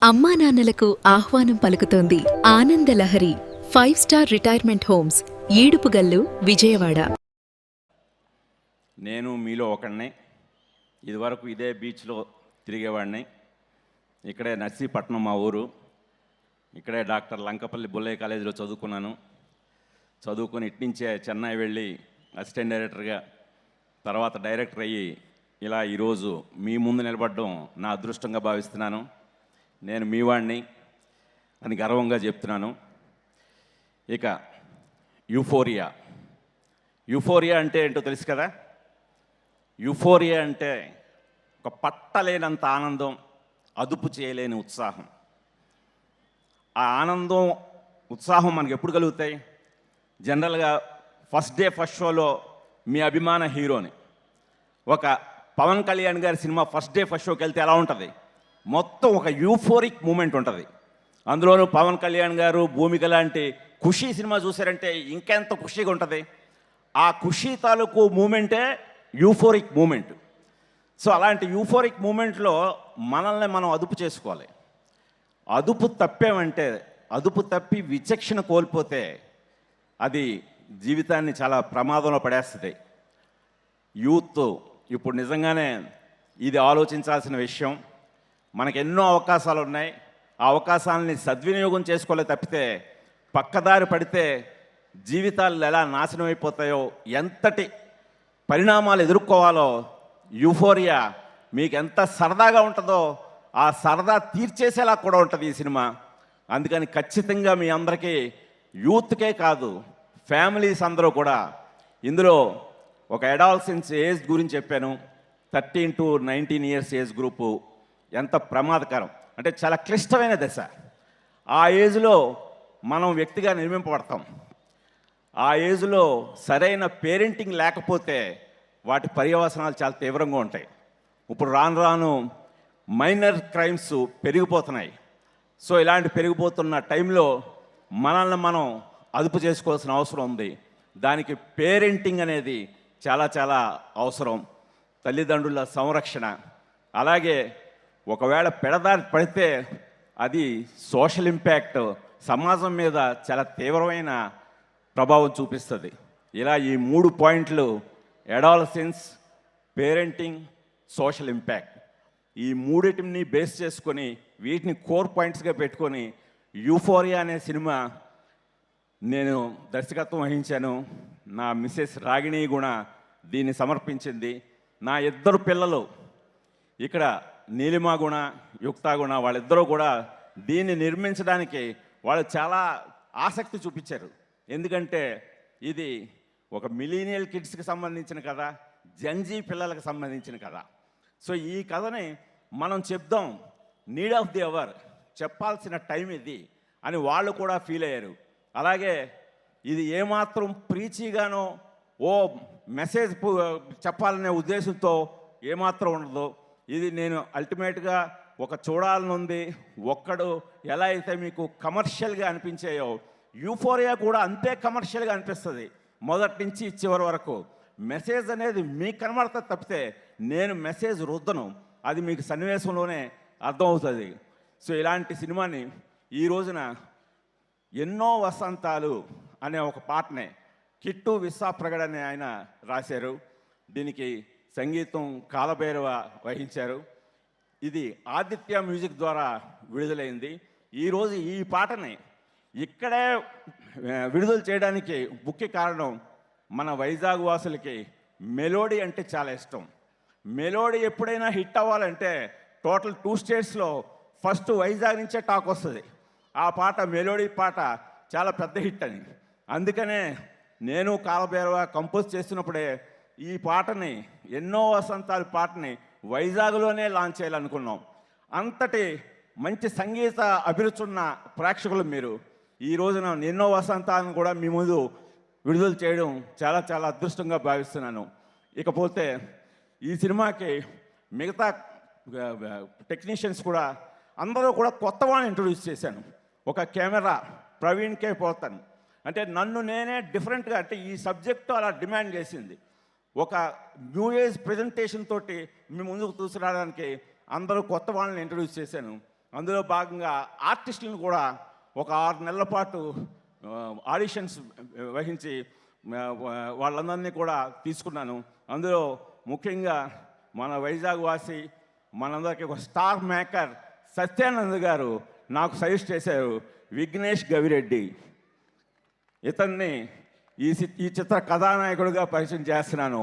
అమ్మా నాన్నలకు ఆహ్వానం పలుకుతోంది Ananda Lahari 5 star retirement homes Edupugallu Vijayawada. నేను మీలో ఒకడిని. ఇదివరకు ఇదే బీచ్లో తిరిగేవాడిని. ఇక్కడే నర్సీపట్నం మా ఊరు. ఇక్కడే డాక్టర్ లంకపల్లి బుల్లయ్య కాలేజీలో చదువుకున్నాను. చదువుకొని ఇట్నుంచే చెన్నై వెళ్ళి అసిస్టెంట్ డైరెక్టర్గా, తర్వాత డైరెక్టర్ అయ్యి ఇలా ఈరోజు మీ ముందు నిలబడడం నా అదృష్టంగా భావిస్తున్నాను. నేను మీ వాడిని అని గర్వంగా చెప్తున్నాను. ఇక యూఫోరియా. యూఫోరియా అంటే ఏంటో తెలుసు కదా. యూఫోరియా అంటే ఒక పట్టలేనంత ఆనందం, అదుపు చేయలేని ఉత్సాహం. ఆ ఆనందం, ఉత్సాహం మనకు ఎప్పుడు కలుగుతాయి? జనరల్గా ఫస్ట్ డే ఫస్ట్ షోలో మీ అభిమాన హీరోని, ఒక పవన్ కళ్యాణ్ గారి సినిమా ఫస్ట్ డే ఫస్ట్ షోకి వెళ్తే ఎలా ఉంటుంది? మొత్తం ఒక యూఫోరిక్ మూమెంట్ ఉంటుంది. అందులోనూ పవన్ కళ్యాణ్ గారు, భూమిక లాంటి ఖుషీ సినిమా చూసారంటే ఇంకెంత ఖుషీగా ఉంటుంది. ఆ ఖుషీ తాలూకు మూమెంటే యూఫోరిక్ మూమెంట్. సో అలాంటి యూఫోరిక్ మూమెంట్లో మనల్ని మనం అదుపు చేసుకోవాలి. అదుపు తప్పేమంటే, అదుపు తప్పి విచక్షణ కోల్పోతే అది జీవితాన్ని చాలా ప్రమాదంలో పడేస్తుంది. యూత్ ఇప్పుడు నిజంగానే ఇది ఆలోచించాల్సిన విషయం. మనకు ఎన్నో అవకాశాలు ఉన్నాయి. ఆ అవకాశాలని సద్వినియోగం చేసుకోలే తప్పితే పక్కదారి పడితే జీవితాలు ఎలా నాశనం అయిపోతాయో, ఎంతటి పరిణామాలు ఎదుర్కోవాలో యూఫోరియా మీకు ఎంత సరదాగా ఉంటుందో ఆ సరదా తీర్చేసేలా కూడా ఉంటుంది ఈ సినిమా. అందుకని ఖచ్చితంగా మీ అందరికీ, యూత్కే కాదు ఫ్యామిలీస్ అందరూ కూడా, ఇందులో ఒక అడాల్సెన్స్ ఏజ్ గురించి చెప్పాను. 13 to 19 ఇయర్స్ ఏజ్ గ్రూపు ఎంత ప్రమాదకరం అంటే చాలా క్లిష్టమైన దశ. ఆ ఏజ్లో మనం వ్యక్తిగా నిర్మింపబడతాం. ఆ ఏజ్లో సరైన పేరెంటింగ్ లేకపోతే వాటి పర్యవసనాలు చాలా తీవ్రంగా ఉంటాయి. ఇప్పుడు రాను రాను మైనర్ క్రైమ్స్ పెరిగిపోతున్నాయి. సో ఇలాంటి పెరిగిపోతున్న టైంలో మనల్ని మనం అదుపు చేసుకోవాల్సిన అవసరం ఉంది. దానికి పేరెంటింగ్ అనేది చాలా చాలా అవసరం. తల్లిదండ్రుల సంరక్షణ, అలాగే ఒకవేళ పెడదారి పడితే అది సోషల్ ఇంపాక్ట్ సమాజం మీద చాలా తీవ్రమైన ప్రభావం చూపిస్తుంది. ఇలా ఈ 3 పాయింట్లు, అడాలసెన్స్, పేరెంటింగ్, సోషల్ ఇంపాక్ట్, ఈ మూడింటిని బేస్ చేసుకొని వీటిని కోర్ పాయింట్స్గా పెట్టుకొని యూఫోరియా అనే సినిమా నేను దర్శకత్వం వహించాను. నా మిసెస్ రాగిణి కూడా దీన్ని సమర్పించింది. నా 2 పిల్లలు ఇక్కడ నీలిమా గుణ, యుక్తా గుణ, వాళ్ళిద్దరూ కూడా దీన్ని నిర్మించడానికి వాళ్ళు చాలా ఆసక్తి చూపించారు. ఎందుకంటే ఇది ఒక మిలీనియల్ కిడ్స్కి సంబంధించిన కథ, జంజీ పిల్లలకు సంబంధించిన కథ. సో ఈ కథని మనం చెప్దాం, నీడ్ ఆఫ్ ది అవర్, చెప్పాల్సిన టైం ఇది అని వాళ్ళు కూడా ఫీల్ అయ్యారు. అలాగే ఇది ఏమాత్రం ప్రీచీగానో ఓ మెసేజ్ చెప్పాలనే ఉద్దేశంతో ఏమాత్రం ఉండదు. ఇది నేను అల్టిమేట్గా ఒక చూడాలనుంది. ఒక్కడు ఎలా అయితే మీకు కమర్షియల్గా అనిపించాయో యూఫోరియా కూడా అంతే కమర్షియల్గా అనిపిస్తుంది. మొదటి నుంచి చివరి వరకు మెసేజ్ అనేది మీకు కనబడుతుంది తప్పితే నేను మెసేజ్ రుద్దను, అది మీకు సన్నివేశంలోనే అర్థమవుతుంది. సో ఇలాంటి సినిమాని ఈ రోజున ఎన్నో వసంతాలు అనే ఒక పాటనే కిట్టు విశ్వాప్రగడ్ అనే ఆయన రాశారు. దీనికి సంగీతం కాలభైరవ వహించారు. ఇది ఆదిత్య మ్యూజిక్ ద్వారా విడుదలైంది. ఈరోజు ఈ పాటని ఇక్కడే విడుదల చేయడానికి ముఖ్య కారణం, మన వైజాగ్ వాసులకి మెలోడీ అంటే చాలా ఇష్టం. మెలోడీ ఎప్పుడైనా హిట్ అవ్వాలంటే టోటల్ 2 స్టేట్స్లో ఫస్ట్ వైజాగ్ నుంచే టాక్ వస్తుంది. ఆ పాట, మెలోడీ పాట చాలా పెద్ద హిట్ అని. అందుకనే నేను కాలభైరవ కంపోజ్ చేసినప్పుడే ఈ పాటని, ఎన్నో వసంతాల పాటని వైజాగ్లోనే లాంచ్ చేయాలనుకున్నాం. అంతటి మంచి సంగీత అభిరుచున్న ప్రేక్షకులు మీరు. ఈ రోజున ఎన్నో వసంతాలను కూడా మీ ముందు విడుదల చేయడం చాలా చాలా అదృష్టంగా భావిస్తున్నాను. ఇకపోతే ఈ సినిమాకి మిగతా టెక్నీషియన్స్ కూడా అందరూ కూడా కొత్త వాళ్ళని ఇంట్రొడ్యూస్ చేశాను. ఒక కెమెరా ప్రవీణ్ కే పోతన్, అంటే నన్ను నేనే డిఫరెంట్గా, అంటే ఈ సబ్జెక్టు అలా డిమాండ్ చేసింది. ఒక న్యూ ఏజ్ ప్రజెంటేషన్ తోటి మీ ముందుకు తీసుకురావడానికి అందరూ కొత్త వాళ్ళని ఇంట్రొడ్యూస్ చేశాను. అందులో భాగంగా ఆర్టిస్టులను కూడా ఒక 6 నెలల పాటు ఆడిషన్స్ వహించి వాళ్ళందరినీ కూడా తీసుకున్నాను. అందులో ముఖ్యంగా మన వైజాగ్ వాసి మనందరికీ ఒక స్టార్ మేకర్ సత్యానంద్ గారు నాకు సజెస్ట్ చేశారు, విఘ్నేష్ గవిరెడ్డి. ఇతన్ని ఈ చిత్ర కథానాయకుడిగా పరిచయం చేస్తున్నాను.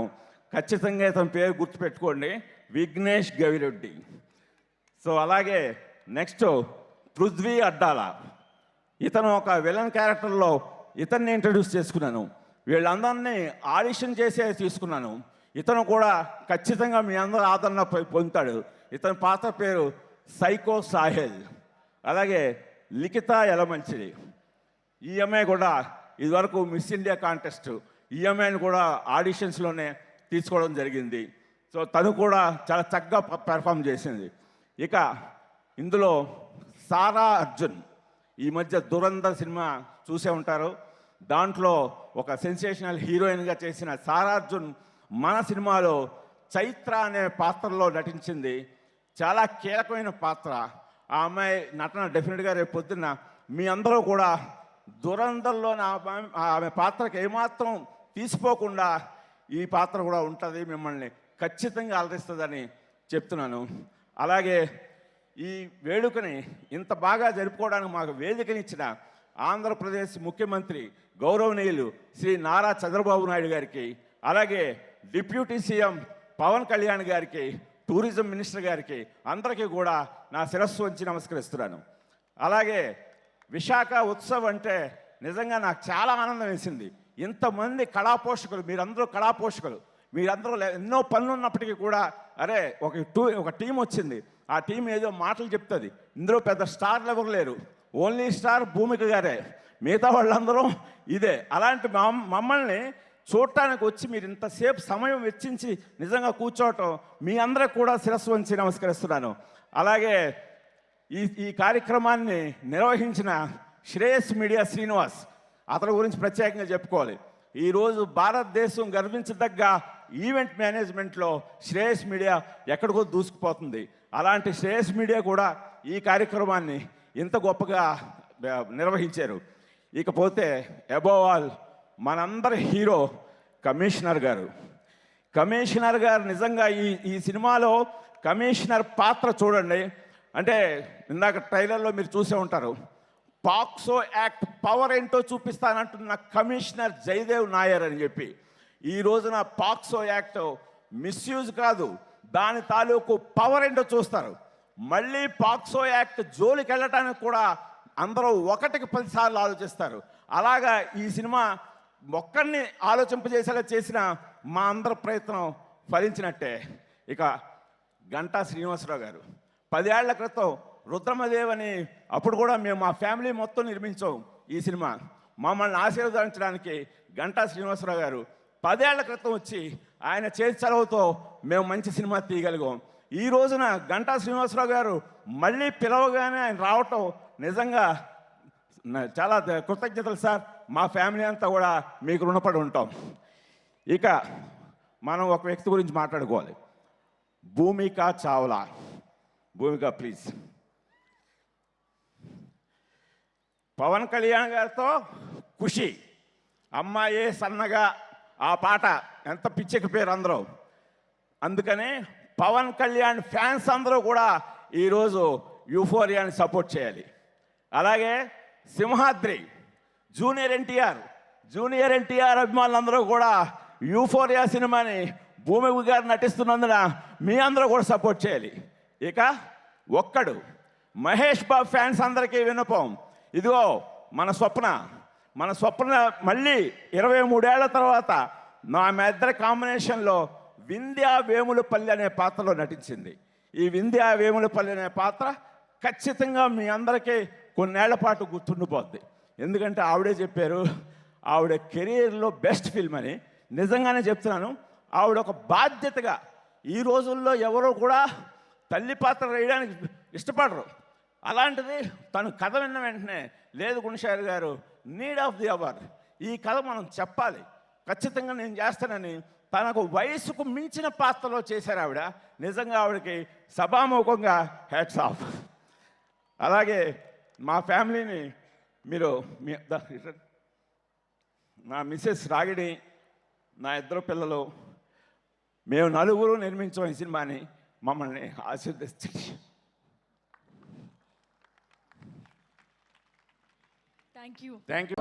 ఖచ్చితంగా ఇతని పేరు గుర్తుపెట్టుకోండి, విఘ్నేష్ గవిరెడ్డి. సో అలాగే నెక్స్ట్ పృథ్వీ అడ్డాల, ఇతను ఒక విలన్ క్యారెక్టర్లో ఇతన్ని ఇంట్రడ్యూస్ చేసుకున్నాను. వీళ్ళందరినీ ఆడిషన్ చేసే తీసుకున్నాను. ఇతను కూడా ఖచ్చితంగా మీ అందరూ ఆదరణ పొందుతాడు. ఇతని పాత్ర పేరు సైకో సాహెల్. అలాగే లిఖిత యలమంచిలి, ఈ అమ్మాయి కూడా ఇదివరకు మిస్ ఇండియా కాంటెస్ట్, ఈ అమ్మాయిని కూడా ఆడిషన్స్లోనే తీసుకోవడం జరిగింది. సో తను కూడా చాలా చక్కగా పెర్ఫామ్ చేసింది. ఇక ఇందులో సారా అర్జున్, ఈ మధ్య దురంధర్ సినిమా చూసే ఉంటారు. దాంట్లో ఒక సెన్సేషనల్ హీరోయిన్గా చేసిన సారా అర్జున్ మన సినిమాలో చైత్ర అనే పాత్రలో నటించింది. చాలా కీలకమైన పాత్ర. ఆ అమ్మాయి నటన డెఫినెట్గా రేపు పొద్దున్న మీ అందరూ కూడా దురంధర్లో ఆమె పాత్రకి ఏమాత్రం తీసిపోకుండా ఈ పాత్ర కూడా ఉంటుంది, మిమ్మల్ని ఖచ్చితంగా అలరిస్తుందని చెప్తున్నాను. అలాగే ఈ వేడుకని ఇంత బాగా జరుపుకోవడానికి మాకు వేదికనిచ్చిన ఆంధ్రప్రదేశ్ ముఖ్యమంత్రి గౌరవనీయులు శ్రీ నారా చంద్రబాబు నాయుడు గారికి, అలాగే డిప్యూటీ సీఎం పవన్ కళ్యాణ్ గారికి, టూరిజం మినిస్టర్ గారికి, అందరికీ కూడా నా శిరస్సు వంచి నమస్కరిస్తున్నాను. అలాగే విశాఖ ఉత్సవ్ అంటే నిజంగా నాకు చాలా ఆనందం వేసింది. ఇంతమంది కళాపోషకులు, మీరందరూ కళాపోషకులు, మీరందరూ ఎన్నో పనులు ఉన్నప్పటికీ కూడా అరే ఒక టీం వచ్చింది, ఆ టీం ఏదో మాటలు చెప్తుంది. ఇందులో పెద్ద స్టార్లు ఎవరు లేరు, ఓన్లీ స్టార్ భూమిక గారే, మిగతా వాళ్ళందరూ ఇదే. అలాంటి మమ్మల్ని చూడటానికి వచ్చి మీరు ఇంతసేపు సమయం వెచ్చించి నిజంగా కూర్చోవటం మీ అందరికి కూడా శిరస్సు వంచి నమస్కరిస్తున్నాను. అలాగే ఈ కార్యక్రమాన్ని నిర్వహించిన శ్రేయస్ మీడియా శ్రీనివాస్, అతని గురించి ప్రత్యేకంగా చెప్పుకోవాలి. ఈరోజు భారతదేశం గర్వించదగ్గ ఈవెంట్ మేనేజ్మెంట్లో శ్రేయస్ మీడియా ఎక్కడికో దూసుకుపోతుంది. అలాంటి శ్రేయస్ మీడియా కూడా ఈ కార్యక్రమాన్ని ఇంత గొప్పగా నిర్వహించారు. ఇకపోతే అబోవ్ ఆల్ మనందరి హీరో కమిషనర్ గారు. కమిషనర్ గారు నిజంగా ఈ సినిమాలో కమిషనర్ పాత్ర చూడండి. అంటే ఇందాక ట్రైలర్లో మీరు చూసే ఉంటారు, పాక్సో యాక్ట్ పవర్ ఏంటో చూపిస్తానంటున్న కమిషనర్ జయదేవ్ నాయర్ అని చెప్పి. ఈ రోజున పాక్సో యాక్ట్ మిస్యూజ్ కాదు, దాని తాలూకు పవర్ ఏంటో చూస్తారు. మళ్ళీ పాక్సో యాక్ట్ జోలికి వెళ్ళటానికి కూడా అందరూ 1కి 10 సార్లు ఆలోచిస్తారు. అలాగా ఈ సినిమా ఒక్కడిని ఆలోచింపజేసేలా చేసిన మా అందరి ప్రయత్నం ఫలించినట్టే. ఇక గంటా శ్రీనివాసరావు గారు 10 ఏళ్ల క్రితం రుద్రమదేవ్ అని, అప్పుడు కూడా మేము మా ఫ్యామిలీ మొత్తం నిర్మించాం ఈ సినిమా. మమ్మల్ని ఆశీర్వదించడానికి గంటా శ్రీనివాసరావు గారు 10 ఏళ్ల క్రితం వచ్చి ఆయన చేతి చలవుతో మేము మంచి సినిమా తీయగలిగాం. ఈ రోజున గంటా శ్రీనివాసరావు గారు మళ్ళీ పిలవగానే ఆయన రావటం నిజంగా చాలా కృతజ్ఞతలు సార్. మా ఫ్యామిలీ అంతా కూడా మీకు రుణపడి ఉంటాం. ఇక మనం ఒక వ్యక్తి గురించి మాట్లాడుకోవాలి, భూమిక చావ్లా. భూమిక ప్లీజ్. పవన్ కళ్యాణ్ గారితో ఖుషి, అమ్మాయే సన్నగా, ఆ పాట ఎంత పిచ్చికి పేరు అందరూ. అందుకని పవన్ కళ్యాణ్ ఫ్యాన్స్ అందరూ కూడా ఈరోజు యూఫోరియాని సపోర్ట్ చేయాలి. అలాగే సింహాద్రి, జూనియర్ ఎన్టీఆర్ అభిమానులందరూ కూడా యూఫోరియా సినిమాని భూమి గారు నటిస్తున్నందున మీ అందరూ కూడా సపోర్ట్ చేయాలి. ఇక ఒక్కడు మహేష్ బాబు ఫ్యాన్స్ అందరికీ విన్నపం, ఇదిగో మన స్వప్న మళ్ళీ 23 ఏళ్ల తర్వాత మా ఇద్దరి కాంబినేషన్లో వింధ్యా వేములపల్లి అనే పాత్రలో నటించింది. ఈ వింధ్యా వేములపల్లి అనే పాత్ర ఖచ్చితంగా మీ అందరికీ కొన్నేళ్ల పాటు గుర్తుండిపోద్ది. ఎందుకంటే ఆవిడే చెప్పారు ఆవిడ కెరీర్లో బెస్ట్ ఫిల్మ్ అని. నిజంగానే చెప్తున్నాను, ఆవిడ ఒక బాధ్యతగా, ఈ రోజుల్లో ఎవరో కూడా తల్లి పాత్ర వేయడానికి ఇష్టపడరు. అలాంటిది తను కథ విన్న వెంటనే, లేదు గుణశేఖర్ గారు, నీడ్ ఆఫ్ ది అవర్, ఈ కథ మనం చెప్పాలి, ఖచ్చితంగా నేను చేస్తానని తనకు వయసుకు మించిన పాత్రలో చేశారు ఆవిడ. నిజంగా ఆవిడకి సభాముఖంగా హ్యాట్స్ ఆఫ్. అలాగే మా ఫ్యామిలీని మీరు నా మిస్సెస్ రాగిడి, నా ఇద్దరు పిల్లలు, మేము నలుగురు నిర్మించాం ఈ సినిమాని. మమ్మల్ని ఆశీర్వదించండి. Thank you. Thank you.